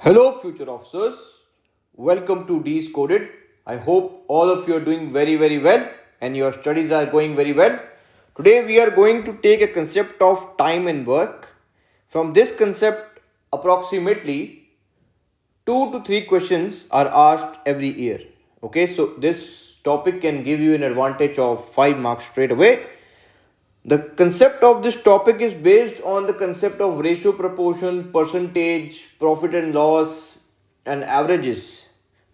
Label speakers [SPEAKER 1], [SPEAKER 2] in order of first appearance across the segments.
[SPEAKER 1] Hello, future officers. Welcome to D's Coded. I hope all of you are doing very well and your studies are going very well. Today, we are going to take a concept of time and work. From this concept, approximately 2 to 3 questions are asked every year. Okay, so this topic can give you an advantage of 5 marks straight away. The concept of this topic is based on the concept of ratio, proportion, percentage, profit and loss, and averages.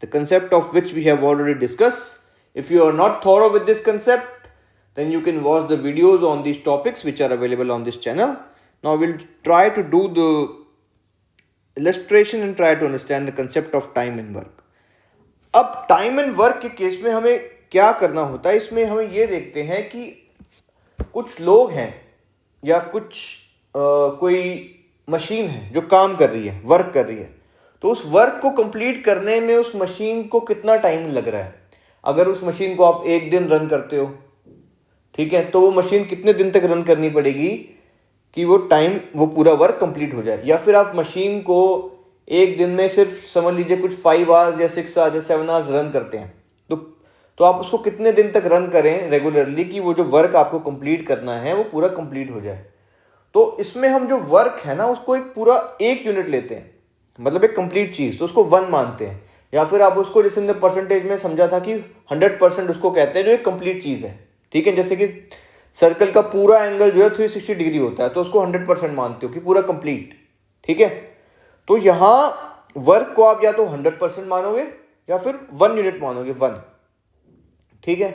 [SPEAKER 1] The concept of which we have already discussed. If you are not thorough with this concept, then you can watch the videos on these topics which are available on this channel. Now we'll try to do the illustration and try to understand the concept of time and work. अब time and work के case में हमें क्या करना होता है, इसमें हमें ये देखते हैं कि कुछ लोग हैं या कोई मशीन है जो काम कर रही है, वर्क कर रही है, तो उस वर्क को कंप्लीट करने में उस मशीन को कितना टाइम लग रहा है. अगर उस मशीन को आप एक दिन रन करते हो, ठीक है, तो वो मशीन कितने दिन तक रन करनी पड़ेगी कि वो पूरा वर्क कंप्लीट हो जाए. या फिर आप मशीन को एक दिन में सिर्फ समझ लीजिए कुछ 5 आवर्स या 6 आवर्स या 7 आवर्स रन करते हैं, तो आप उसको कितने दिन तक रन करें रेगुलरली कि वो जो वर्क आपको कंप्लीट करना है वो पूरा कंप्लीट हो जाए. तो इसमें हम जो वर्क है ना उसको एक यूनिट लेते हैं, मतलब एक कंप्लीट चीज़, तो उसको 1 मानते हैं. या फिर आप उसको जैसे हमने परसेंटेज में समझा था कि 100% उसको कहते हैं जो एक कंप्लीट चीज़ है. ठीक है, जैसे कि सर्कल का पूरा एंगल जो है 360 डिग्री होता है, तो उसको 100% मानते हो कि पूरा कंप्लीट. ठीक है, तो यहाँ वर्क को आप या तो 100% मानोगे या फिर 1 यूनिट मानोगे, 1. ठीक है,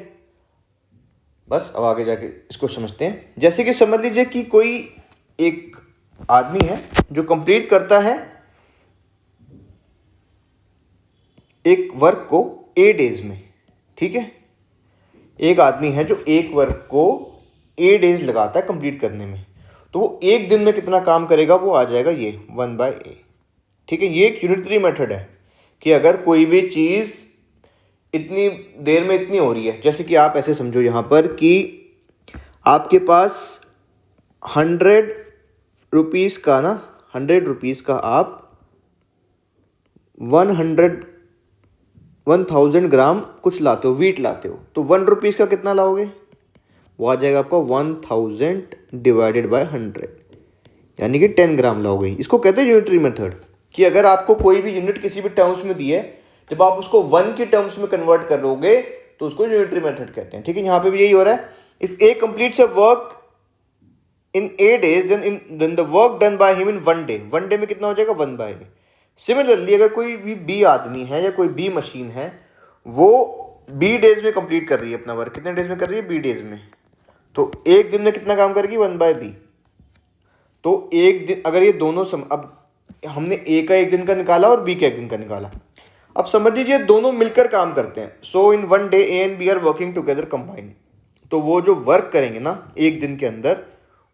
[SPEAKER 1] बस अब आगे जाके इसको समझते हैं. जैसे कि समझ लीजिए कि कोई एक आदमी है जो कंप्लीट करता है एक वर्क को A डेज में. ठीक है, एक आदमी है जो एक वर्क को A डेज लगाता है कंप्लीट करने में, तो वो एक दिन में कितना काम करेगा वो आ जाएगा ये 1/A. ठीक है, ये एक यूनिटरी मेथड है कि अगर कोई भी चीज़ इतनी देर में इतनी हो रही है, जैसे कि आप ऐसे समझो यहाँ पर कि आपके पास 100 रुपीज़ का ना 100 रुपीज़ का आप 1000 ग्राम कुछ लाते हो, वीट लाते हो, तो 1 रुपीज़ का कितना लाओगे, वो आ जाएगा आपका 1000 डिवाइडेड बाय 100, यानी कि 10 ग्राम लाओगे. इसको कहते हैं यूनिटरी मेथड, कि अगर आपको कोई भी यूनिट किसी भी टर्म्स में दी है, जब आप उसको 1 के टर्म्स में कन्वर्ट करोगे तो उसको यूनिटरी मेथड कहते हैं. ठीक है, यहाँ पे भी यही हो रहा है. If A completes a work in A days then the work done by him in 1 day. 1 day में कितना हो जाएगा 1/A. सिमिलरली अगर कोई भी B आदमी है या कोई B मशीन है, वो B डेज में कंप्लीट कर रही है अपना वर्क. कितने डेज में कर रही है? B डेज में. तो एक दिन में कितना काम करेगी 1/B. तो एक दिन अगर ये दोनों अब हमने A का एक दिन का निकाला और B का एक दिन का निकाला. अब समझ लीजिए दोनों मिलकर काम करते हैं. So in 1 day A and B are working together combined. तो वो जो वर्क करेंगे ना एक दिन के अंदर,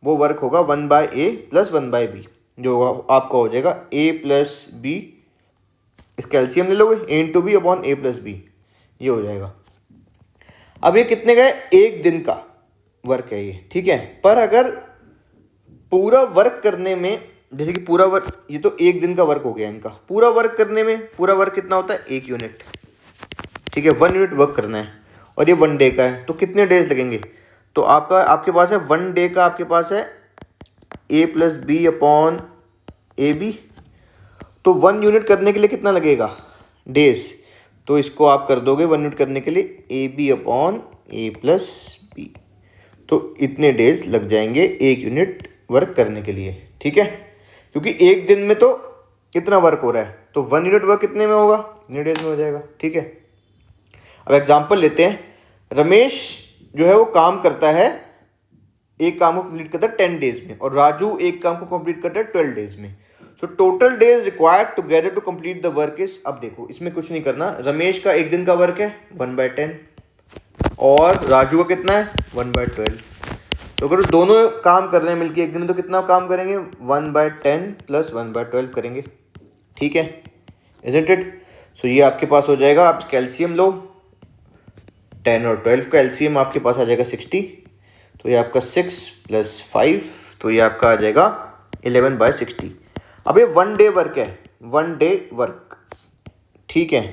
[SPEAKER 1] वो वर्क होगा 1/A प्लस 1/B, जो आपका हो जाएगा A प्लस B. इसका एलसीएम ले लोगे, A into B upon A plus B, ये हो जाएगा. अब ये कितने का है? एक दिन का वर्क है ये. ठीक है, पर अगर पूरा वर्क करने में, जैसे कि पूरा वर्क, ये तो एक दिन का वर्क हो गया इनका, पूरा वर्क करने में पूरा वर्क कितना होता है 1 यूनिट. ठीक है, 1 यूनिट वर्क करना है और ये 1 डे का है, तो कितने डेज लगेंगे? तो आपके पास है 1 डे का, आपके पास है A plus B upon AB. तो 1 यूनिट करने के लिए कितना लगेगा डेज, तो इसको आप कर दोगे 1 यूनिट करने के लिए AB upon A plus B. तो इतने डेज लग जाएंगे 1 यूनिट वर्क करने के लिए. ठीक है, क्योंकि एक दिन में तो इतना वर्क हो रहा है, तो 1 यूनिट वर्क कितने में होगा, इतने डेज में हो जाएगा. ठीक है, अब एग्जांपल लेते हैं. रमेश जो है वो काम करता है, एक काम को कंप्लीट करता है 10 डेज में, और राजू एक काम को कंप्लीट करता है 12 डेज में. So total days required together to complete the work is, अब देखो इसमें कुछ नहीं करना, रमेश का एक दिन का वर्क है 1/10 और राजू का कितना है 1/12. तो अगर दोनों काम कर रहे हैं मिलकर एक दिन में, तो कितना काम करेंगे 1/10 प्लस 1/12 करेंगे. ठीक है, इजंट इट? सो ये आपके पास हो जाएगा, आप कैल्शियम लो, 10 और 12 का एलसीएम आपके पास आ जाएगा 60. तो ये आपका 6 प्लस 5, तो ये आपका आ जाएगा 11/60. अब ये 1 डे वर्क है, 1 डे वर्क, ठीक है।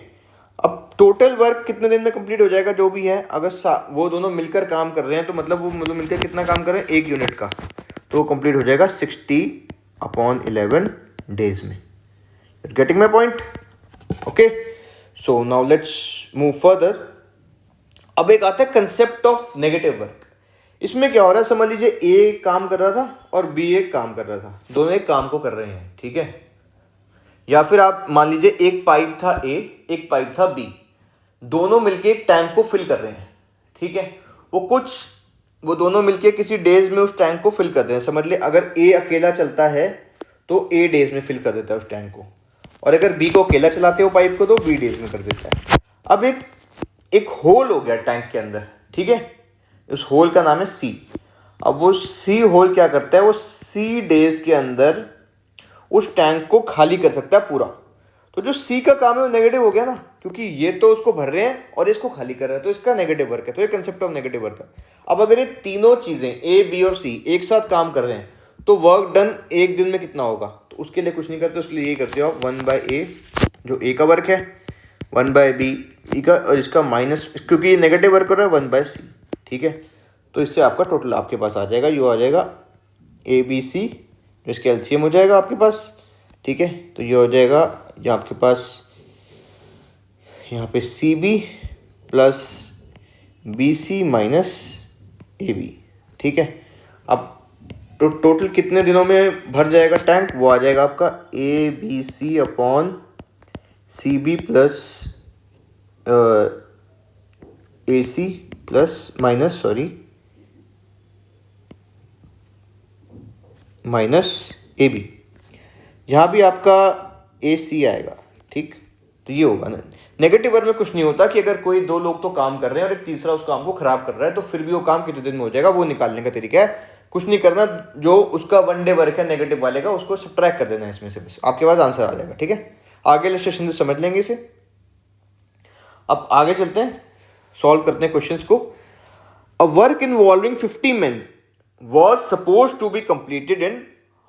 [SPEAKER 1] अब टोटल वर्क कितने दिन में कंप्लीट हो जाएगा जो भी है, अगर वो दोनों मिलकर काम कर रहे हैं तो मतलब वो मिलकर कितना काम कर रहे हैं, 1 यूनिट का, तो वो कंप्लीट हो जाएगा 60/11 डेज में। Getting my point? Okay, so now let's move further. अब एक आता है कंसेप्ट ऑफ नेगेटिव वर्क। इसमें क्या हो रहा है, समझ लीजिए ए काम कर रहा था और बी एक काम कर रहा था, दोनों एक काम को कर रहे हैं, ठीक है। या फिर आप मान लीजिए एक पाइप था ए, एक पाइप था बी, दोनों मिलके एक टैंक को फिल कर रहे हैं, ठीक है। वो दोनों मिलके किसी डेज में उस टैंक को फिल कर रहे हैं। समझ ले अगर ए अकेला चलता है तो ए डेज में फिल कर देता है उस टैंक को, और अगर बी को अकेला चलाते हो पाइप को तो बी डेज में कर देता है। अब एक होल हो गया टैंक के अंदर, ठीक है, उस होल का नाम है सी। अब वो सी होल क्या करता है, वो सी डेज के अंदर उस टैंक को खाली कर सकता है पूरा। तो जो सी का काम है वो नेगेटिव हो गया ना, क्योंकि ये तो उसको भर रहे हैं और इसको खाली कर रहे हैं, तो इसका नेगेटिव वर्क है। तो ये कंसेप्ट ऑफ नेगेटिव वर्क है। अब अगर ये तीनों चीजें ए बी और सी एक साथ काम कर रहे हैं तो वर्क डन एक दिन में कितना होगा, तो उसके लिए कुछ नहीं करते, उसके लिए ये करते हो आप 1/a जो ए का वर्क है, 1/b का, और इसका माइनस, क्योंकि ये नेगेटिव वर्क हो रहा है, 1/c, ठीक है। तो इससे आपका टोटल आपके पास आ जाएगा, ये आ जाएगा ABC, जो इसका एलसीएम हो जाएगा आपके पास, ठीक है। तो ये हो जाएगा ये आपके पास यहाँ पे CB plus BC minus AB, ठीक है। अब तो टोटल कितने दिनों में भर जाएगा टैंक, वो आ जाएगा आपका ABC upon CB plus AC plus minus AB, यहाँ भी आपका AC आएगा, ठीक। तो ये होगा ना, नेगेटिव वर्क में कुछ नहीं होता कि अगर कोई दो लोग तो काम कर रहे हैं और एक तीसरा उस काम को खराब कर रहा है तो फिर भी वो काम कितने दिन में हो जाएगा, वो निकालने का तरीका है। कुछ नहीं करना, जो उसका 1 डे वर्क है नेगेटिव वाले का, उसको सब्ट्रैक्ट कर देना है इसमें से, बस आपके पास आंसर आ जाएगा, ठीक है। आगे इलस्ट्रेशन से समझ लेंगे इसे। अब आगे चलते हैं, सॉल्व करते हैं क्वेश्चंस को। A work involving 50 men was supposed to be completed in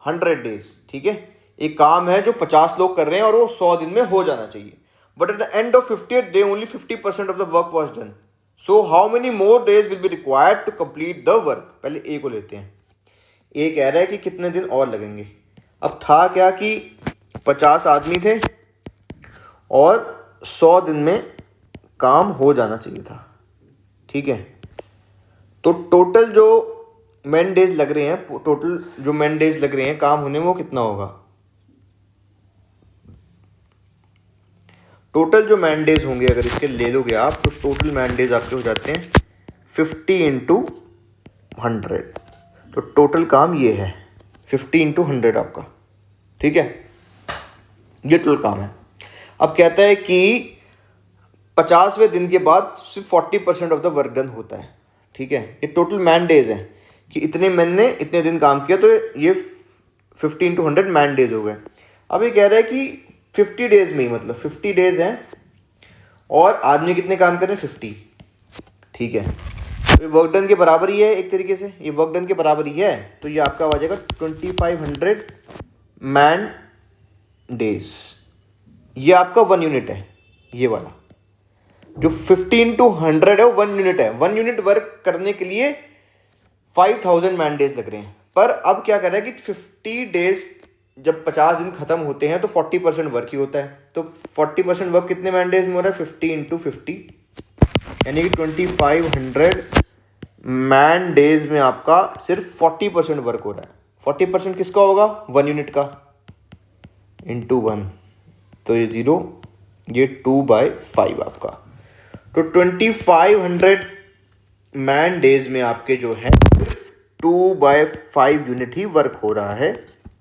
[SPEAKER 1] 100 days, ठीक है। एक काम है जो 50 लोग कर रहे हैं और वो 100 दिन में हो जाना चाहिए, but at the end of 50th day only 50% of the work was done. So how many more days will be required to complete the work? पहले ए को लेते हैं। ए कह रहा है कि कितने दिन और लगेंगे। अब था क्या कि 50 आदमी थे और 100 दिन में काम हो जाना चाहिए था, ठीक है। तो टोटल जो मैन डेज लग रहे हैं, टोटल जो मैन डेज लग रहे हैं काम होने में, वो कितना होगा, टोटल जो मैन डेज होंगे अगर इसके ले लोगे आप, तो टोटल मैन डेज आपके हो जाते हैं 50 × 100। तो टोटल काम ये है 50 × 100 आपका, ठीक है। ये टोटल काम है। अब कहता है कि 50वें दिन के बाद सिर्फ 40% ऑफ द वर्क डन होता है, ठीक है। ये टोटल मैन डेज है कि इतने मैन ने इतने दिन काम किया, तो ये 50 × 100 मैन डेज हो गए। अब ये कह रहा है कि 50 डेज में ही, मतलब 50 डेज हैं और आदमी कितने काम कर रहे हैं, 50, ठीक है। तो ये वर्क डन के बराबर ही है एक तरीके से, ये वर्क डन के बराबर ही है। तो ये आपका आ जाएगा 2500 मैन डेज। ये आपका 1 यूनिट है, ये वाला जो 50 × 100 है वो 1 यूनिट है। 1 यूनिट वर्क करने के लिए 5000 मैन डेज लग रहे हैं। पर अब क्या कर रहा है कि 50 डेज जब 50 दिन खत्म होते हैं तो 40% वर्क ही होता है। तो 40% वर्क कितने मैन डेज में हो रहा है, 50 × 50, यानी कि 2500 मैन डेज में आपका सिर्फ 40% वर्क हो रहा है। 40% किसका होगा, 1 यूनिट का, इंटू 1, तो ये 0, ये 2/5 आपका। तो 2500 मैन डेज में आपके जो है सिर्फ 2/5 यूनिट ही वर्क हो रहा है,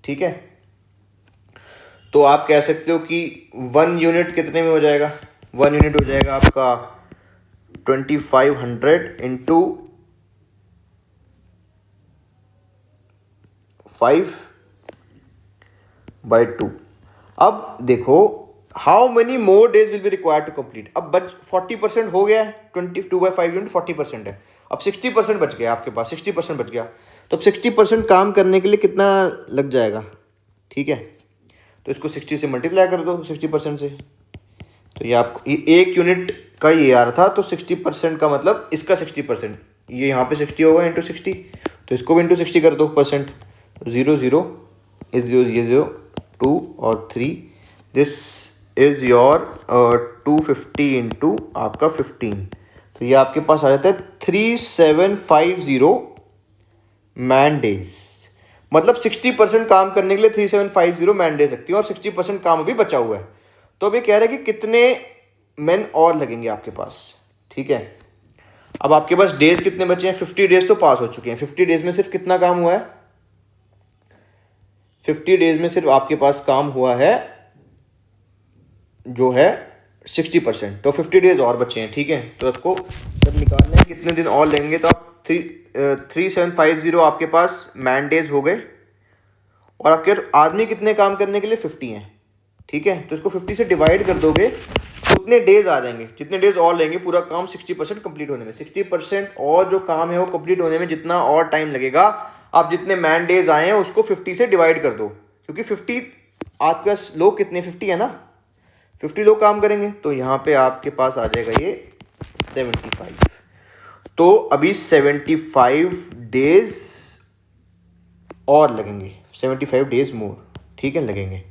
[SPEAKER 1] ठीक है। तो आप कह सकते हो कि 1 यूनिट कितने में हो जाएगा, 1 यूनिट हो जाएगा आपका 2500 × 5/2। अब देखो how many more days will be required to complete. अब 40% हो गया है, 22/5 यूनिट 40% है। अब 60% बच गया आपके पास, 60% बच गया। तो अब 60% काम करने के लिए कितना लग जाएगा, ठीक है। तो इसको 60 से मल्टीप्लाई कर दो 60% से, तो ये आपको ये 1 यूनिट का ये आ रहा था, तो 60% का मतलब इसका 60%, ये यहाँ पे 60 होगा इंटू 60, तो इसको भी इंटू 60 कर दो परसेंट, 0 0 इज 0 ये 0 2 और 3, दिस इज योर 250 इंटू आपका 15, तो ये आपके पास आ जाता है 3750 मैन डेज। मतलब 60% काम करने के लिए 3750 मैन डेज लगती है और 60% काम अभी बचा हुआ है। तो अभी कह रहे हैं कि कितने मैन और लगेंगे आपके पास, ठीक है। अब आपके पास डेज कितने बचे हैं, 50 डेज तो पास हो चुके हैं। 50 डेज में सिर्फ कितना काम हुआ है, 50 डेज में सिर्फ आपके पास काम हुआ है जो है 60%, तो 50 डेज और बचे हैं, ठीक है। तो आपको जब निकालना है कितने दिन और लेंगे, तो आप 3750 आपके पास मैन डेज हो गए, और आपके आदमी कितने काम करने के लिए 50 हैं, ठीक है। तो इसको 50 से डिवाइड कर दोगे तो उतने डेज आ जाएंगे, जितने डेज और लेंगे पूरा काम 60% कंप्लीट होने में। 60% और जो काम है वो कंप्लीट होने में जितना और टाइम लगेगा, आप जितने मैन डेज आए हैं उसको 50 से डिवाइड कर दो, क्योंकि 50 आपके पास लोग कितने 50 है ना, 50 लोग काम करेंगे, तो यहाँ पे आपके पास आ जाएगा ये 75। तो अभी 75 डेज और लगेंगे, 75 डेज मोर, ठीक है, लगेंगे।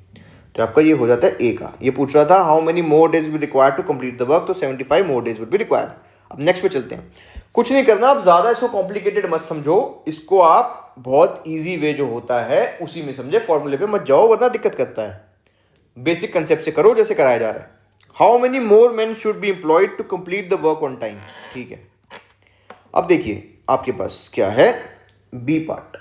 [SPEAKER 1] तो आपका ये हो जाता है ए का। ये पूछ रहा था how many more days will required to complete the work, तो 75 more days will be required. अब नेक्स्ट पे चलते हैं। कुछ नहीं करना, आप ज़्यादा इसको कॉम्प्लिकेटेड मत समझो, इसको आप बहुत ईजी वे जो होता है उसी में समझे, फॉर्मूले पे मत जाओ वरना दिक्कत करता है। बेसिक कंसेप्ट से करो जैसे कराया जा रहा है। How many more man should be employed to complete the work on time, ठीक है। अब देखिए आपके पास क्या है, बी पार्ट।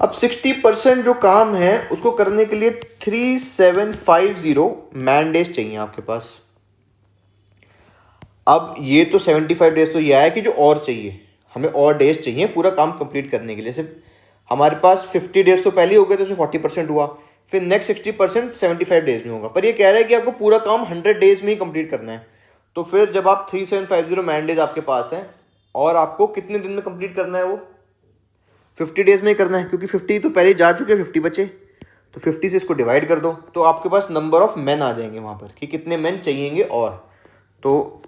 [SPEAKER 1] अब 60% जो काम है उसको करने के लिए 3750 मैन डेज चाहिए आपके पास। अब ये तो 75 डेज तो ये आया कि जो और चाहिए, हमें और डेज चाहिए पूरा काम कंप्लीट करने के लिए। सिर्फ हमारे पास 50 डेज तो पहले ही हो गए, तो उसमें 40% हुआ, फिर नेक्स्ट 60% 75 डेज में होगा। पर ये कह रहा है कि आपको पूरा काम 100 डेज में ही कंप्लीट करना है। तो फिर जब आप 3750 मैन डेज आपके पास हैं और आपको कितने दिन में कंप्लीट करना है, वो 50 डेज में ही करना है, क्योंकि 50 तो पहले जा चुके, 50 बचे, तो 50 से इसको डिवाइड कर दो, तो आपके पास नंबर ऑफ मैन आ जाएंगे वहाँ पर कि कितने मैन चाहिएंगे। और तो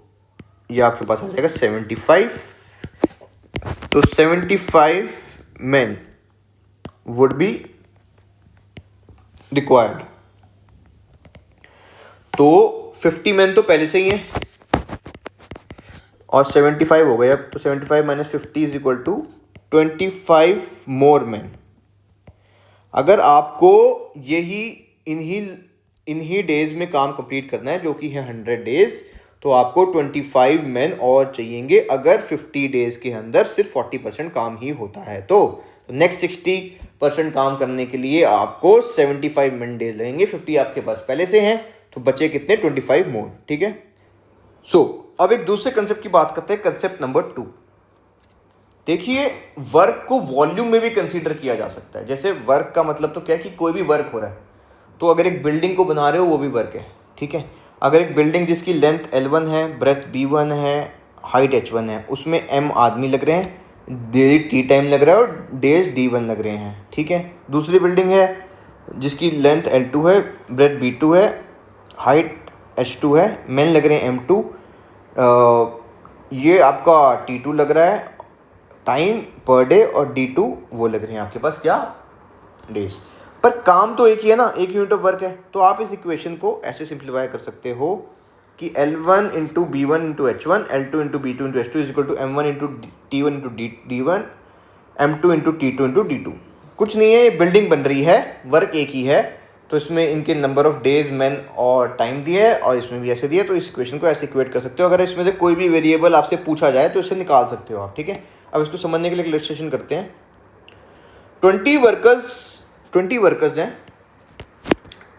[SPEAKER 1] ये आपके पास आ जाएगा 75। तो 75 मैन वुड बी रिक्वायर्ड। तो 50 मैन तो पहले से ही है और 75 हो गए। अब तो 75 minus 50 is equal to 25 more man. अगर आपको यही इन्हीं डेज में काम कंप्लीट करना है जो कि है 100 डेज, तो आपको 25 मैन और चाहिएंगे। अगर 50 डेज के अंदर सिर्फ 40% काम ही होता है तो नेक्स्ट 60% काम करने के लिए आपको 75 मैन डेज लगेंगे। 50 आपके पास पहले से हैं, तो बचे कितने, 25 मोर, ठीक है। अब एक दूसरे कंसेप्ट की बात करते हैं, कंसेप्ट नंबर 2। देखिए वर्क को वॉल्यूम में भी कंसीडर किया जा सकता है। जैसे वर्क का मतलब तो क्या है कि कोई भी वर्क हो रहा है, तो अगर एक बिल्डिंग को बना रहे हो वो भी वर्क है, ठीक है। अगर एक बिल्डिंग जिसकी लेंथ L1 है, ब्रेथ B1 है, हाइट H1 है, उसमें M आदमी लग रहे हैं, डेली T टाइम लग रहा है और डेज D1 लग रहे हैं, ठीक है। दूसरी बिल्डिंग है जिसकी लेंथ L2 है, ब्रेथ B2 है, हाइट H2 है, मैन लग रहे हैं M2, ये आपका T2 लग रहा है, टाइम पर डे, और D2 वो लग रहे हैं आपके पास क्या, डेज। पर काम तो एक ही है ना, एक यूनिट ऑफ वर्क है। तो आप इस इक्वेशन को ऐसे सिंप्लीफाई कर सकते हो कि L1 into B1 into H1, L2 into B2 into H2 is equal to M1 into T1 into D1, M2 into T2 into D2। कुछ नहीं है, ये बिल्डिंग बन रही है, वर्क एक ही है, तो इसमें इनके नंबर ऑफ डेज, मैन और टाइम दिया है, और इसमें भी ऐसे दिया है। तो इस इक्वेशन को ऐसे इक्वेट कर सकते हो। अगर इसमें से कोई भी वेरिएबल आपसे पूछा जाए तो इसे निकाल सकते हो आप, ठीक है। अब इसको समझने के लिए इलस्ट्रेशन करते हैं। 20 वर्कर्स हैं,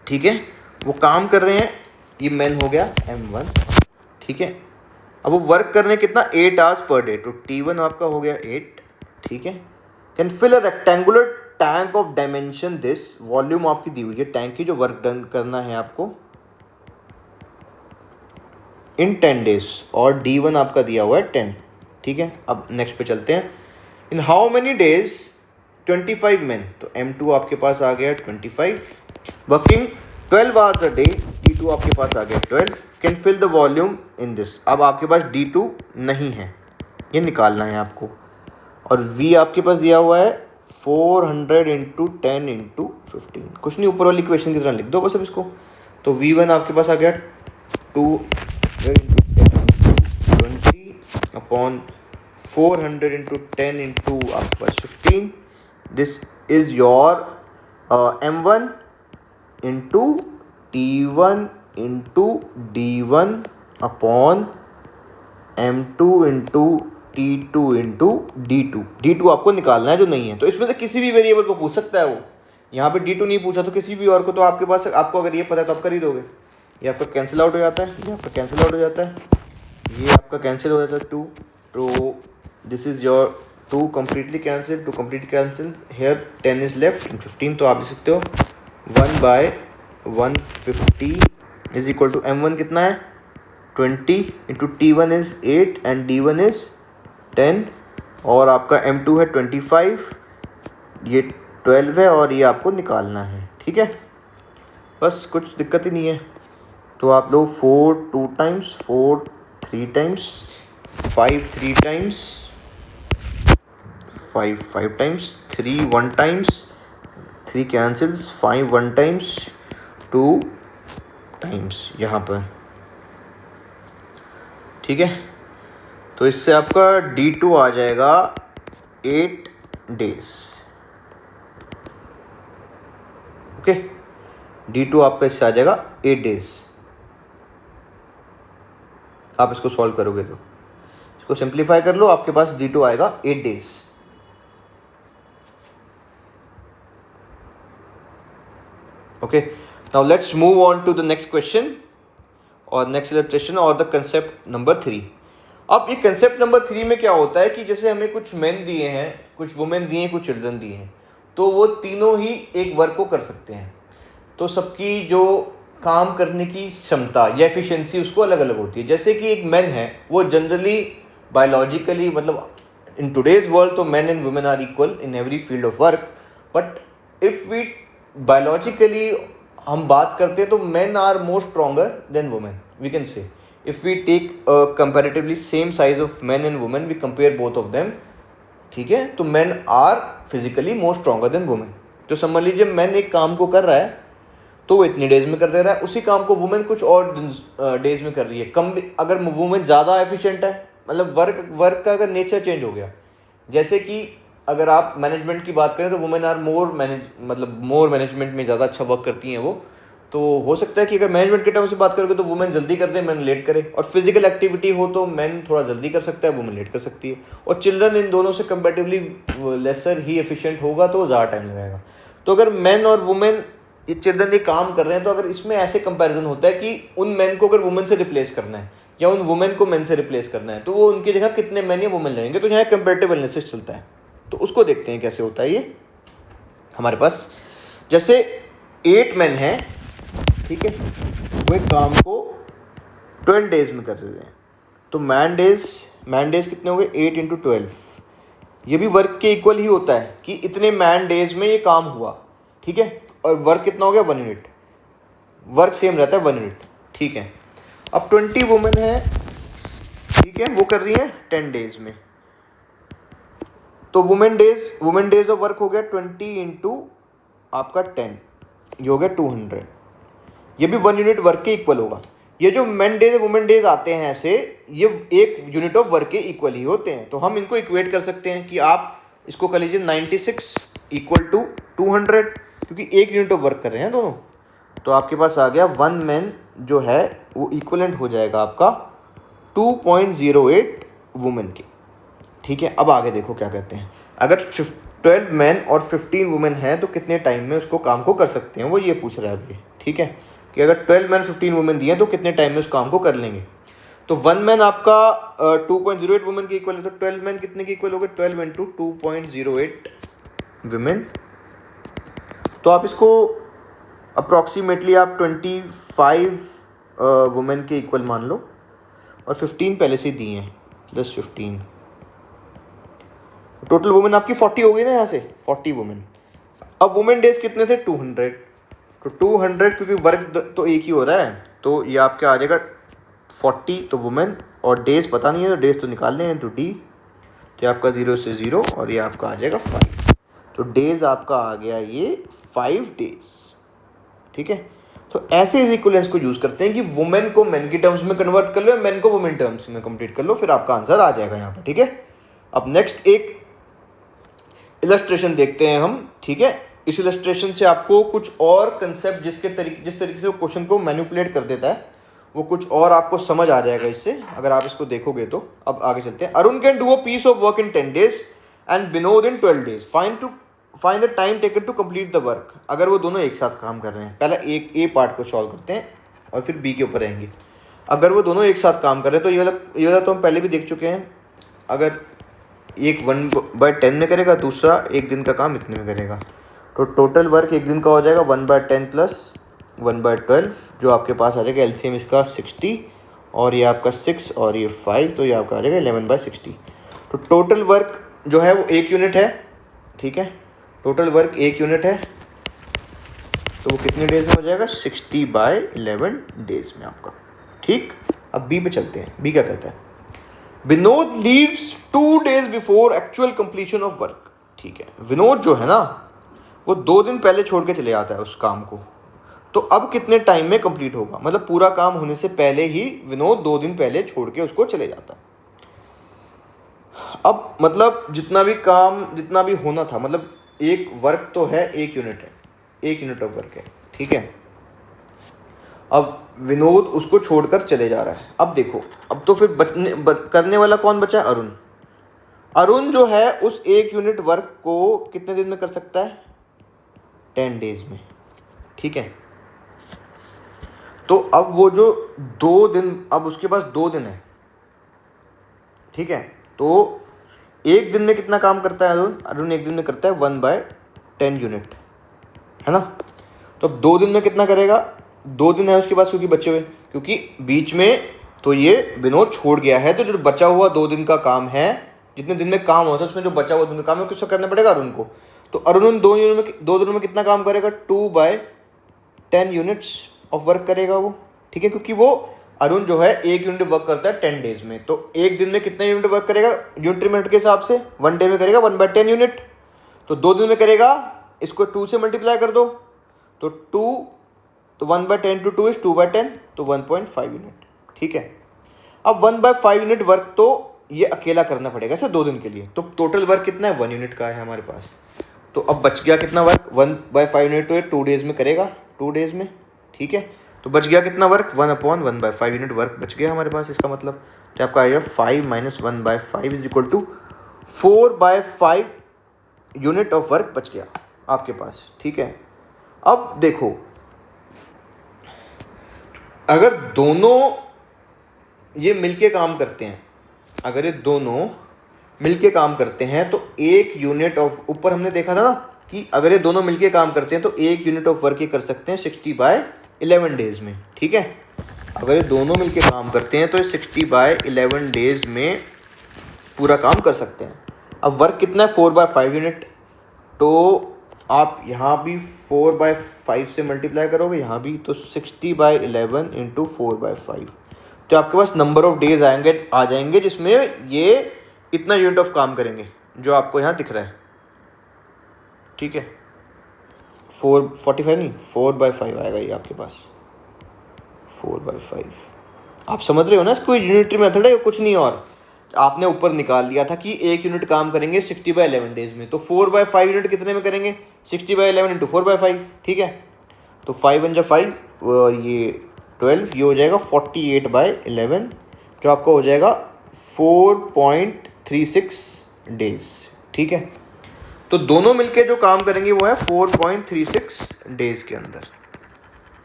[SPEAKER 1] ठीक है, वो काम कर रहे हैं, ये मैन हो गया M1, ठीक है। अब वो वर्क कर रहे हैं कितना, 8 आवर्स पर डे, तो T1 आपका हो गया 8, ठीक है। Can fill a rectangular tank of dimension this, volume आपकी दी हुई है टैंक की, जो वर्क डन करना है आपको इन 10 डेज, और D1 आपका दिया हुआ है 10, ठीक है। अब नेक्स्ट पे चलते हैं। In how many days 25 man, तो M2 आपके पास आ गया 25, working 12 hours a day, D2 आपके पास आ गया 12, can fill the volume in this. अब आपके पास D2 नहीं है, ये निकालना है आपको। और V आपके पास दिया हुआ है 400 इंटू 10 इंटू 15, कुछ नहीं, ऊपर वाली इक्वेशन की तरह लिख दो बस अब इसको। तो V1 आपके पास आ गया 220 अपॉन 400 इंटू 10 इंटू आपके पास 15, this is your M1 into T1 into D1 upon M2 into T2 into D2। D2 आपको निकालना है जो नहीं है, तो इसमें से किसी भी वेरिएबल को पूछ सकता है वो। यहाँ पे D2 नहीं पूछा तो किसी भी और को, तो आपके पास, आपको अगर ये पता है तो आप कर ही दोगे। ये आपका कैंसिल आउट हो जाता है, ये आपका कैंसिल आउट हो जाता है, ये आपका कैंसिल हो जाता है 2, तो this is your 2 completely cancel, 2 completely cancel, here 10 is left 15, तो आप लिख सकते हो 1/150 इज इक्वल टू M1 कितना है 20 into T1 is 8 and D1 is 10, और आपका M2 है 25, ये 12 है, और ये आपको निकालना है। ठीक है, बस कुछ दिक्कत ही नहीं है। तो आप लोग 4 2 times, 4 3 times, 5 3 times, 5 5 times, 3 1 times, 3 cancels, 5 1 times, 2 times यहाँ पर। ठीक है, तो इससे आपका D2 आ जाएगा 8 डेज। ओके, D2 आपका इससे आ जाएगा 8 डेज। आप इसको सॉल्व करोगे तो इसको सिंप्लीफाई कर लो, आपके पास D2 आएगा 8 डेज। Okay, now let's move on to the next question और नेक्स्ट इलस्ट्रेशन और द कंसेप्ट नंबर 3। अब ये कंसेप्ट नंबर 3 में क्या होता है कि जैसे हमें कुछ मेन दिए हैं, कुछ वुमेन दिए हैं, कुछ चिल्ड्रन दिए हैं, तो वो तीनों ही एक वर्क को कर सकते हैं। तो सबकी जो काम करने की क्षमता या एफिशिएंसी उसको अलग अलग होती है। जैसे कि एक मैन है, वो जनरली बायोलॉजिकली, मतलब इन टुडेज वर्ल्ड तो man and women are equal in every field of work, but if we biologically हम बात करते हैं तो man are more stronger than women, we can say. If we take comparatively same size of man and women, we compare both of them, ठीक है, तो man are physically more stronger than women. तो समझ लीजिए man एक काम को कर रहा है तो वो इतनी डेज में कर दे रहा है, उसी काम को वुमेन कुछ और डेज में कर रही है। कम, अगर वुमेन ज़्यादा एफिशिएंट है, मतलब वर्क का अगर नेचर चेंज हो गया, जैसे कि अगर आप मैनेजमेंट की बात करें तो वुमेन आर मोर मैनेजमेंट में ज़्यादा अच्छा वर्क करती हैं वो। तो हो सकता है कि अगर मैनेजमेंट के टर्म से बात करोगे तो वुमेन जल्दी कर दे, मैन लेट करे। और फिजिकल एक्टिविटी हो तो मैन थोड़ा जल्दी कर सकता है, वुमेन लेट कर सकती है। और चिल्ड्रन इन दोनों से कंपेरेटिवली लेसर ही एफिशिएंट होगा तो ज़्यादा टाइम लगाएगा। तो अगर मैन और वुमेन, ये चिल्ड्रन ये काम कर रहे हैं, तो अगर इसमें ऐसे कंपैरिजन होता है कि उन मैन को अगर वुमेन से रिप्लेस करना है या उन वुमेन को मैन से रिप्लेस करना है, तो वो उनकी जगह कितने मैन या वुमेन लेंगे। तो यहाँ कंपेरेटिव एनालिसिस चलता है, तो उसको देखते हैं कैसे होता है ये। हमारे पास जैसे 8 मैन हैं, ठीक है, वो एक काम को 12 डेज में कर देते हैं, तो मैन डेज कितने हो गए 8 इंटू 12। ये भी वर्क के इक्वल ही होता है कि इतने मैन डेज में ये काम हुआ, ठीक है, और वर्क कितना हो गया 1 यूनिट, वर्क सेम रहता है 1 यूनिट, ठीक है। अब 20 वुमेन है, ठीक है, वो कर रही है 10 डेज में, तो वुमेन डेज ऑफ वर्क हो गया 20 इंटू आपका 10, ये हो गया 200। ये भी 1 यूनिट वर्क के इक्वल होगा। ये जो मैन डेज वुमेन डेज आते हैं ऐसे, ये एक यूनिट ऑफ वर्क के इक्वल ही होते हैं। तो हम इनको इक्वेट कर सकते हैं कि आप इसको कर लीजिए 96 इक्वल टू 200, क्योंकि एक यूनिट ऑफ वर्क कर रहे हैं दोनों। तो आपके पास आ गया 1 मैन जो है वो इक्वलेंट हो जाएगा आपका 2.08 वुमेन के, ठीक है। अब आगे देखो क्या कहते हैं, अगर 12 मैन और 15 वुमेन हैं तो कितने टाइम में उसको काम को कर सकते हैं, वो ये पूछ रहा है अभी, ठीक है, कि अगर 12 मैन 15 वुमेन दिए तो कितने टाइम में उस काम को कर लेंगे। तो 1 मैन आपका 2.08 वुमेन के इक्वल है, तो 12 मैन कितने के इक्वल हो गए 12 इंटू 2.08 वुमेन। तो आप इसको अप्रॉक्सीमेटली आप 25 वुमेन के इक्वल मान लो, और 15 पहले से दिए हैं, प्लस 15, टोटल वुमेन आपकी 40 हो गई ना यहाँ से, 40 वुमेन। अब वुमेन डेज कितने थे 200, तो 200 क्योंकि वर्क तो एक ही हो रहा है, तो ये आपके आ जाएगा 40, तो वुमेन, और डेज पता नहीं है तो डेज तो निकाल लें इंटू डी, तो आपका 0 से 0 और ये आपका आ जाएगा 5। तो डेज आपका आ गया ये 5 डेज। ठीक है, तो ऐसे इज इक्वलेंस को यूज़ करते हैं कि वुमेन को मैन की टर्म्स में कन्वर्ट कर लो, मैन को वुमेन टर्म्स में कंप्लीट कर लो, फिर आपका आंसर आ जाएगा यहाँ पर। ठीक है, अब नेक्स्ट एक इलस्ट्रेशन देखते हैं हम। ठीक है, इस इलस्ट्रेशन से आपको कुछ और कंसेप्ट जिस तरीके से वो क्वेश्चन को मैनिपुलेट कर देता है वो कुछ और आपको समझ आ जाएगा इससे, अगर आप इसको देखोगे तो। अब आगे चलते हैं। Arun can do a piece of work in 10 days and Vinod in 12 days। Find the time taken to complete the work. अगर वो दोनों एक साथ काम कर रहे हैं, पहले एक ए पार्ट को सॉल्व करते हैं और फिर बी के ऊपर रहेंगे। अगर वो दोनों एक साथ काम कर रहे हैं तो ये वाला तो हम पहले भी देख चुके हैं। अगर एक 1/10 में करेगा, दूसरा एक दिन का काम इतने में करेगा, तो टोटल वर्क एक दिन का हो जाएगा 1/10 प्लस 1/12, जो आपके पास आ जाएगा एलसीएम इसका 60, और ये आपका 6 और ये 5, तो ये आपका आ जाएगा 11/60। तो टोटल वर्क जो है वो 1 यूनिट है। ठीक है, टोटल वर्क 1 यूनिट है, तो वो कितने डेज में हो जाएगा? 60/11 डेज में आपका। ठीक, अब बी पे चलते हैं। बी क्या कहता है? Vinod leaves 2 days before actual completion of work. ठीक है, विनोद जो है ना वो 2 दिन पहले छोड़ के चले जाता है उस काम को, तो अब कितने टाइम में कंप्लीट होगा? मतलब पूरा काम होने से पहले ही विनोद 2 दिन पहले छोड़ के उसको चले जाता है। अब मतलब जितना भी होना था, मतलब एक वर्क तो है, 1 यूनिट है, 1 यूनिट ऑफ वर्क है। ठीक है, अब विनोद उसको छोड़कर चले जा रहा है। अब देखो, अब तो फिर करने वाला कौन बचा? अरुण। अरुण जो है उस 1 यूनिट वर्क को कितने दिन में कर सकता है? 10 डेज में। ठीक है, तो अब वो जो 2 दिन, अब उसके पास 2 दिन है। ठीक है, तो एक दिन में कितना काम करता है अरुण? अरुण एक दिन में करता है 1/10 यूनिट, है ना। तो अब 2 दिन में कितना करेगा? 2 दिन है उसके पास क्योंकि बचे हुए, क्योंकि बीच में तो ये विनोद छोड़ गया है, तो जो बचा हुआ 2 दिन का काम है, जितने दिन में काम होता है उसमें जो बचा हुआ 2 दिन का काम है किसको करना पड़ेगा? अरुण को। तो अरुण 2 दिनों में कितना काम करेगा? 2/10 यूनिट्स ऑफ वर्क करेगा वो। ठीक है, क्योंकि वो अरुण जो है 1 यूनिट वर्क करता है 10 डेज में, तो एक दिन में कितने यूनिट वर्क करेगा यूनिट मिनट के हिसाब से? 1 डे में करेगा 1/10 यूनिट। तो 2 दिन में करेगा, इसको 2 से मल्टीप्लाई कर दो, तो 1/10 टू 2 इज 2/10, तो 1.5 यूनिट। ठीक है, अब 1/5 यूनिट वर्क तो ये अकेला करना पड़ेगा सर 2 दिन के लिए, तो टोटल वर्क कितना है? 1 यूनिट का है हमारे पास। तो अब बच गया कितना वर्क? 1/5 यूनिट तो ये 2 डेज में करेगा, 2 डेज में। ठीक है, तो बच गया कितना वर्क? 1/1/5 यूनिट वर्क बच गया हमारे पास। इसका मतलब तो आपका आएगा 5 - 1/5 is equal to 4/5 unit of work बच गया आपके पास। ठीक है, अब देखो, अगर दोनों ये मिलके काम करते हैं, अगर ये दोनों मिलके काम करते हैं तो 1 यूनिट ऑफ, ऊपर हमने देखा था ना कि अगर ये दोनों मिलके काम करते हैं तो 1 यूनिट ऑफ वर्क ये कर सकते हैं 60/11 डेज में। ठीक है, अगर ये दोनों मिलके काम करते हैं तो ये 60/11 डेज में पूरा काम कर सकते हैं। अब वर्क कितना है? 4/5 यूनिट, तो आप यहाँ भी 4/5 से मल्टीप्लाई करोगे, यहाँ भी, तो 60/11 इंटू 4/5, तो आपके पास नंबर ऑफ डेज आ जाएंगे जिसमें ये इतना यूनिट ऑफ काम करेंगे जो आपको यहाँ दिख रहा है। ठीक है, 445 नहीं, 4/5 आएगा ये आपके पास, 4/5। आप समझ रहे हो ना, इसको यूनिटरी मेथड है, कुछ नहीं। और आपने ऊपर निकाल लिया था कि 1 यूनिट काम करेंगे 60/11 डेज में, तो 4/5 यूनिट कितने में करेंगे? 60/11 इंटू 4/5। ठीक है, तो 5 × 5 ये 12, ये हो जाएगा 48/11, जो आपका हो जाएगा 4.36 डेज। ठीक है, तो दोनों मिलके जो काम करेंगे वो है 4.36 डेज के अंदर।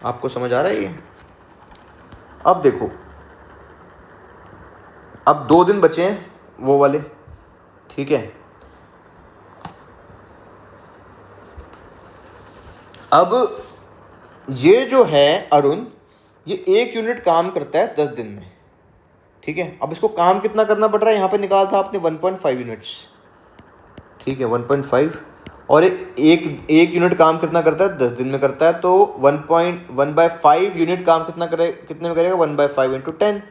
[SPEAKER 1] आपको समझ आ रहा है ये? अब देखो, अब 2 दिन बचे हैं वो वाले। ठीक है, अब ये जो है अरुण, ये 1 यूनिट काम करता है 10 दिन में। ठीक है, अब इसको काम कितना करना पड़ रहा है? यहाँ पे निकाला था आपने 1.5 यूनिट्स। ठीक है, 1.5, और एक एक यूनिट काम कितना करता है, 10 दिन में करता है, तो 1.1/5 यूनिट काम कितने में करेगा, 1/5 × 10,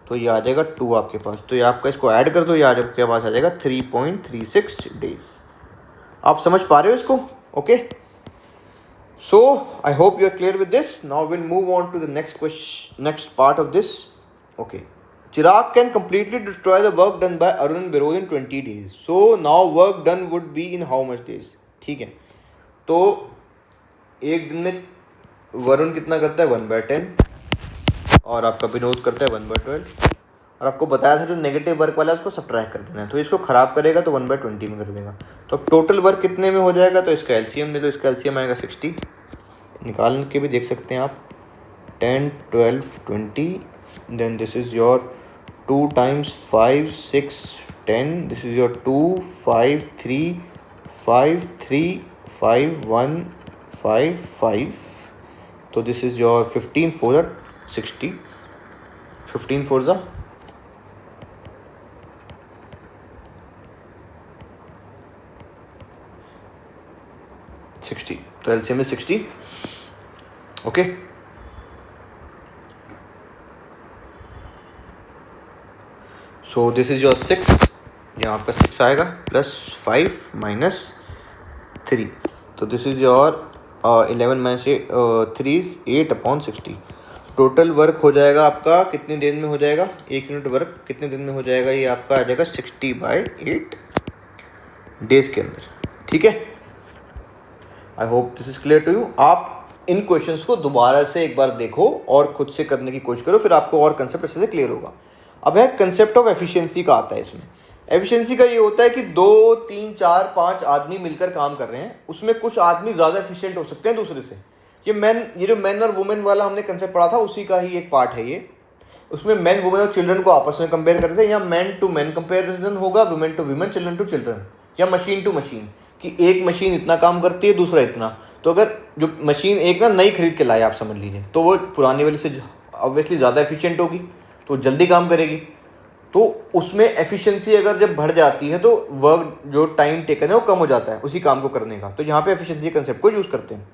[SPEAKER 1] तो ये आ जाएगा 2 आपके पास। तो ये आपका, इसको ऐड कर दो, ये आपके पास आ जाएगा 3.36 डेज। आप समझ पा रहे हो इसको? Okay, so I hope you are clear with this. Now will move on to the next part of this. Okay, Chirag can completely destroy the work done by Arun Birol in 20 days. So now work done would be in how much days? ठीक है, तो एक दिन में वरुण कितना करता है, 1/10, और आपका विनोद करता है 1/12, और आपको बताया था जो नेगेटिव वर्क वाला है उसको सब्ट्रैक्ट कर देना है, तो इसको खराब करेगा तो 1/20 में कर देगा। तो अब टोटल वर्क कितने में हो जाएगा, तो इसका एलसीएम ले लो, इसका एलसीएम आएगा 60, निकाल के भी देख सकते हैं आप, 10, 12, 20, then this is your 2 × 5, 6, 10, this is your 2, 5, 3, 5, 3, 5, 1, 5, 5, so this is your 15 4 60, 15 4 60, तो LCM is 60, okay। So this is your 6, यहाँ आपका 6 आएगा, +5 - 3, तो this is your 11 - 3 is 8/60। Total work हो जाएगा आपका कितने दिन में हो जाएगा, एक यूनिट वर्क कितने दिन में हो जाएगा, ये आपका आ जाएगा 60/8 डेज के अंदर, ठीक है। I hope this is clear to you. आप इन क्वेश्चंस को दोबारा से एक बार देखो और खुद से करने की कोशिश करो, फिर आपको और कंसेप्ट अच्छे से क्लियर होगा। अब है कंसेप्ट ऑफ एफिशिएंसी का आता है इसमें। एफिशिएंसी का ये होता है कि 2, 3, 4, 5 आदमी मिलकर काम कर रहे हैं, उसमें कुछ आदमी ज़्यादा एफिशिएंट हो सकते हैं दूसरे से। ये जो मैन और वुमेन वाला हमने कंसेप्ट पढ़ा था उसी का ही एक पार्ट है ये। उसमें मैन, वुमेन और चिल्ड्रन को आपस में कंपेयर करते हैं, या मैन टू मैन कंपेरिजन होगा, women to women, children to children, या मशीन टू मशीन, कि एक मशीन इतना काम करती है, दूसरा इतना। तो अगर जो मशीन एक ना नई खरीद के लाए आप समझ लीजिए, तो वो पुराने वाले से ऑब्वियसली ज़्यादा एफिशिएंट होगी, तो जल्दी काम करेगी। तो उसमें एफिशिएंसी अगर जब बढ़ जाती है तो वर्क जो टाइम टेकन है वो कम हो जाता है उसी काम को करने का। तो यहाँ पे एफिशिएंसी कंसेप्ट को यूज़ करते हैं।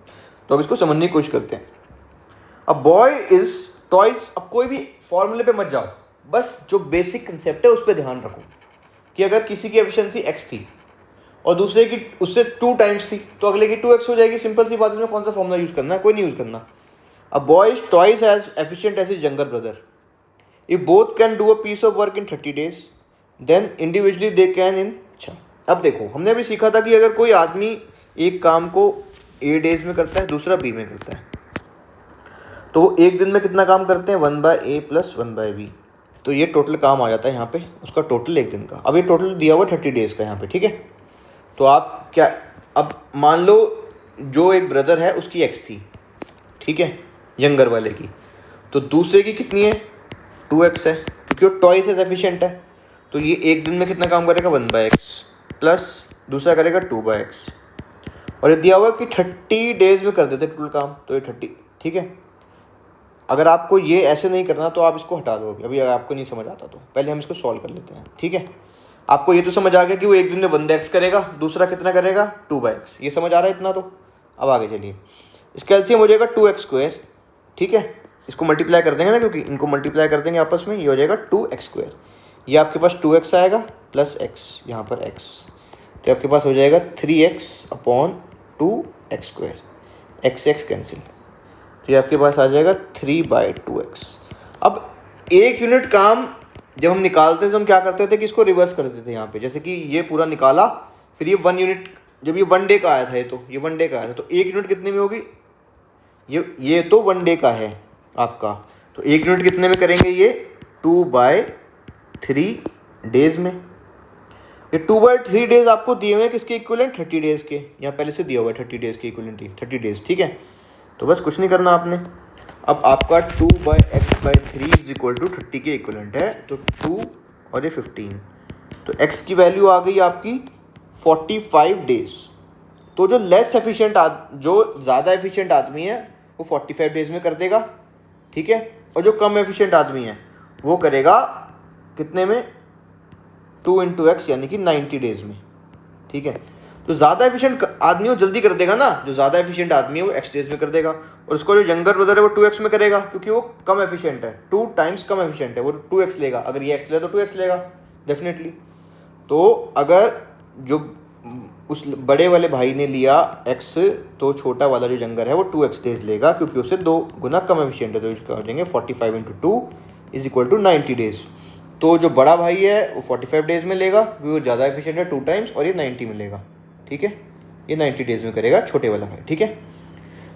[SPEAKER 1] तो अब इसको समझने की कोशिश करते हैं। अब बॉय इज टॉयज, अब कोई भी फॉर्मूले पे मत जाओ, बस जो बेसिक कंसेप्ट है उस पर ध्यान रखो कि अगर किसी की एफिशिएंसी x थी और दूसरे की उससे 2 टाइम्स थी, तो अगले की 2x हो जाएगी। सिंपल सी बात है, इसमें कौन सा फॉर्मूला यूज़ करना है, कोई नहीं यूज़ करना। अब boy is twice as efficient as his younger brother. If both can do a piece of work in 30 days, then individually they can in। अच्छा, अब देखो हमने अभी सीखा था कि अगर कोई आदमी एक काम को A डेज में करता है, दूसरा B में करता है, तो वो एक दिन में कितना काम करते हैं, 1/A + 1/B। तो ये टोटल काम आ जाता है यहाँ पे उसका टोटल एक दिन का। अब ये टोटल दिया हुआ 30 डेज का यहाँ पे, ठीक है। तो आप क्या, अब मान लो जो एक ब्रदर है उसकी x थी, ठीक है, यंगर वाले की, तो दूसरे की कितनी है, 2x है, क्योंकि वो टॉयस एज एफिशिएंट है। तो ये एक दिन में कितना काम करेगा, 1/x प्लस दूसरा करेगा 2/x, और ये दिया हुआ कि 30 डेज में कर देते टोटल काम, तो ये 30, ठीक है। अगर आपको ये ऐसे नहीं करना तो आप इसको हटा दो अभी अगर आपको नहीं समझ आता तो। पहले हम इसको सॉल्व कर लेते हैं, ठीक है। आपको ये तो समझ आ गया कि वो एक दिन में 1x करेगा, दूसरा कितना करेगा, 2/x, ये समझ आ रहा है इतना। तो अब आगे चलिए, इसका एलसीएम हो जाएगा 2x², ठीक है। इसको मल्टीप्लाई कर देंगे ना, क्योंकि इनको मल्टीप्लाई कर देंगे आपस में, ये हो जाएगा 2x²। ये आपके पास 2x आएगा प्लस x, यहाँ पर x, तो आपके पास हो जाएगा 3x/2x², x कैंसिल, तो ये आपके पास आ जाएगा 3/2x। अब एक यूनिट काम जब हम निकालते थे तो हम क्या करते थे कि इसको रिवर्स कर देते थे यहाँ पे। जैसे कि ये पूरा निकाला, फिर ये 1 यूनिट, जब ये 1 डे का आया था, ये 1 डे का आया था, तो एक यूनिट कितने में होगी, ये तो 1 डे का है आपका, तो एक यूनिट कितने में करेंगे, ये 2/3 डेज में। ये 2/3 डेज आपको दिए हुए हैं किसके इक्विवेलेंट, 30 डेज के। यहाँ पहले से दिया हुआ है 30 डेज के इक्विवेलेंट ही, 30 डेज, ठीक है। तो बस कुछ नहीं करना आपने। अब आपका 2/x/3 = 30 के इक्विवेलेंट है, तो 2 और ये 15, तो x की वैल्यू आ गई आपकी 45 डेज। तो जो लेस एफिशिएंट जो ज़्यादा एफिशिएंट आदमी है वो 45 डेज में कर देगा, ठीक है। और जो कम एफिशिएंट आदमी है वो करेगा कितने में, 2 × x यानी कि 90 डेज में, ठीक है। जो ज़्यादा एफिशिएंट आदमी वो जल्दी कर देगा ना, जो ज़्यादा एफिशिएंट आदमी है वो x डेज में कर देगा, और उसको जो यंगर ब्रदर है वो 2x में करेगा, क्योंकि वो कम एफिशिएंट है, 2 टाइम्स कम एफिशिएंट है, वो 2x लेगा। अगर ये x ले तो 2x लेगा डेफिनेटली। तो अगर जो उस बड़े वाले भाई ने लिया x, तो छोटा वाला जो यंगर है वो 2x डेज लेगा, क्योंकि उससे 2 गुना कम एफिशिएंट है। तो इसको कर देंगे 45 × 2 = 90 डेज। तो जो बड़ा भाई है वो 45 डेज में लेगा, क्योंकि वो ज़्यादा एफिशिएंट है 2 टाइम्स, और ये 90 में लेगा। ठीक है, ये 90 डेज में करेगा छोटे वाला भाई। ठीक है,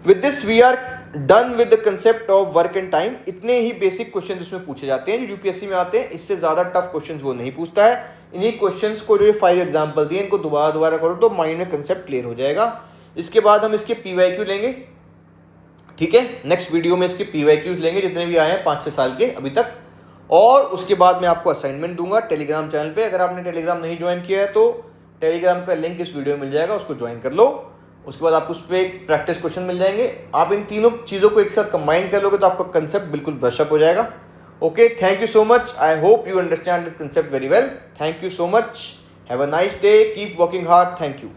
[SPEAKER 1] with this we are done with the concept of work and time. इतने ही बेसिक क्वेश्चन इसमें पूछे जाते हैं जो यूपीएससी में आते हैं, इससे ज़्यादा टफ क्वेश्चन वो नहीं पूछता है। इन्हीं क्वेश्चंस को जो ये 5 एग्जाम्पल दिए इनको दोबारा करो तो माइंड में कंसेप्ट क्लियर हो जाएगा। इसके बाद हम इसके पीवाईक्यू लेंगे। ठीक है, नेक्स्ट वीडियो में इसके पीवाईक्यूज लेंगे जितने भी आए हैं 5-6 साल के अभी तक, और उसके बाद मैं आपको असाइनमेंट दूंगा टेलीग्राम चैनल पे। अगर आपने टेलीग्राम नहीं ज्वाइन किया है तो टेलीग्राम का लिंक इस वीडियो में मिल जाएगा, उसको ज्वाइन कर लो। उसके बाद आपको उस पर प्रैक्टिस क्वेश्चन मिल जाएंगे। आप इन तीनों चीज़ों को एक साथ कंबाइन कर लोगे तो आपका कंसेप्ट बिल्कुल ब्रशअप हो जाएगा। Okay, thank you so much. I hope you understand this concept very well. Thank you so much. Have a nice day, keep working hard. Thank you.